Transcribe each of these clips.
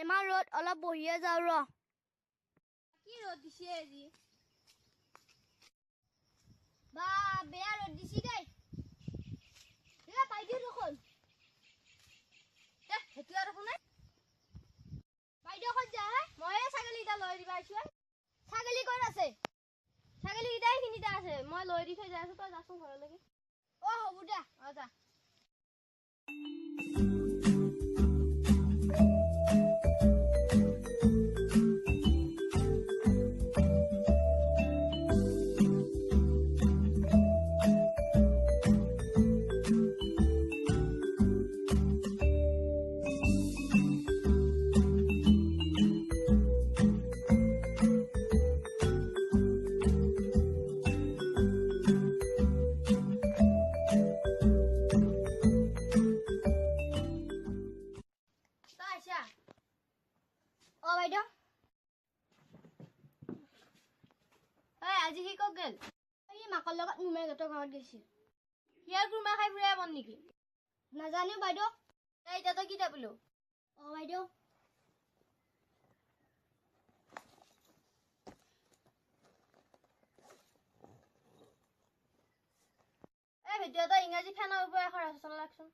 ইমান ৰ'দ অলপ বহিয়ে যাওঁ ৰ কি ৰ'দ দিছে আজি বা বেয়া ৰ'দ দিছি দেই বাইদেউ দেখোন সেইটো আৰু শুনে বাইদেউ ক'ত যা মই ছাগলীকেইটা লৈ দিব আহিছোঁ ছাগলী ক'ত আছে ছাগলীকেইটা এইখিনিতে আছে মই লৈ দি থৈ যাই আছোঁ তই যাচোন ঘৰলৈকে হ'ব দে যা বাইদেউ আজি সি ক'ত গেল এই মাকৰ লগত মুমেহঁতৰ ঘৰত গৈছিল সিয়াৰ কুৰমা খাই ফুৰাই বন নেকি নাজানো বাইদেউ এতিয়া তই কি বোলো বাইদেউ ভিডিঅ' তই ইংৰাজী ফেনৰ ওপৰত এখন ৰচনা লাগচোন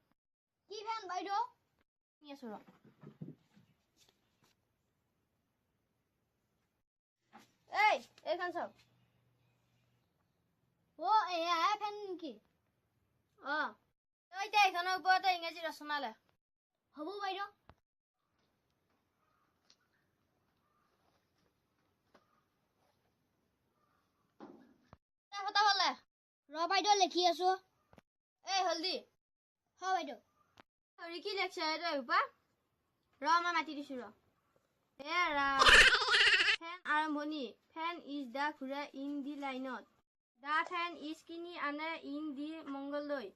কি ফেন বাইদেউ শুনি আছো ৰ এইখন চাওক এয়া ফেন নেকি তই এতিয়া এইখনৰ ওপৰতে ইংৰাজী ৰচনা লে হ'ব বাইদেউ ৰ বাইদেউ লিখি আছো হলদি বাইদেউ কি লেখছে ৰ মই মাতি দিছো ৰ ফেন আৰম্ভণি ফেন ইজ দা ঘূৰা ইন দি লাইনত দা ফেন ইজ কিনি আনে ইন দি মংগলদৈ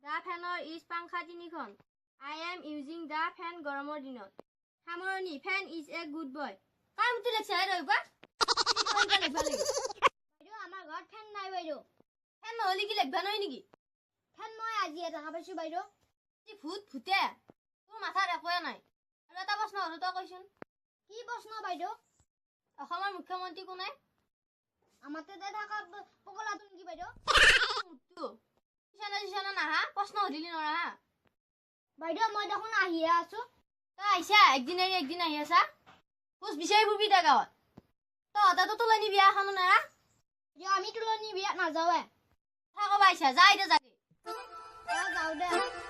দা ফেনৰ ইজ পাংখা তিনিখন আই এম ইউজিং দা ফেন গৰমৰ দিনত সামৰণি ফেন ইজ এ গুড বয় কাৰ মতে লেখছে বাইদেউ আমাৰ ঘৰত ফেন নাই বাইদেউ ফেন নহ'লে কি লেখবা নহয় নেকি ফেন মই আজি দেখা পাইছো বাইদেউ ভূত ভূতে তোৰ মাথাত একোৱে নাই আৰু এটা প্ৰশ্ন হলো তই কৈছোন কি প্ৰশ্ন বাইদেউ অসমৰ মুখ্যমন্ত্ৰী কোনে আমাৰ তাতে থকা পগলাটো নেকি বাইদেউ কিষানা নাহা প্ৰশ্ন সুধিলি নৰা বাইদেউ মই দেখোন আহিয়ে আছো তই আহিছা একদিন এৰি একদিন আহি আছা খোজ বিচাৰি ফুৰিবি তই গাঁৱত তহঁতেতো তোলনি বিয়া এখনো নেৰা আমি তোলনি বিয়াত নাযাওঁৱে কথা ক'বা আহিছা যা এতিয়া যাবি যাওঁ দে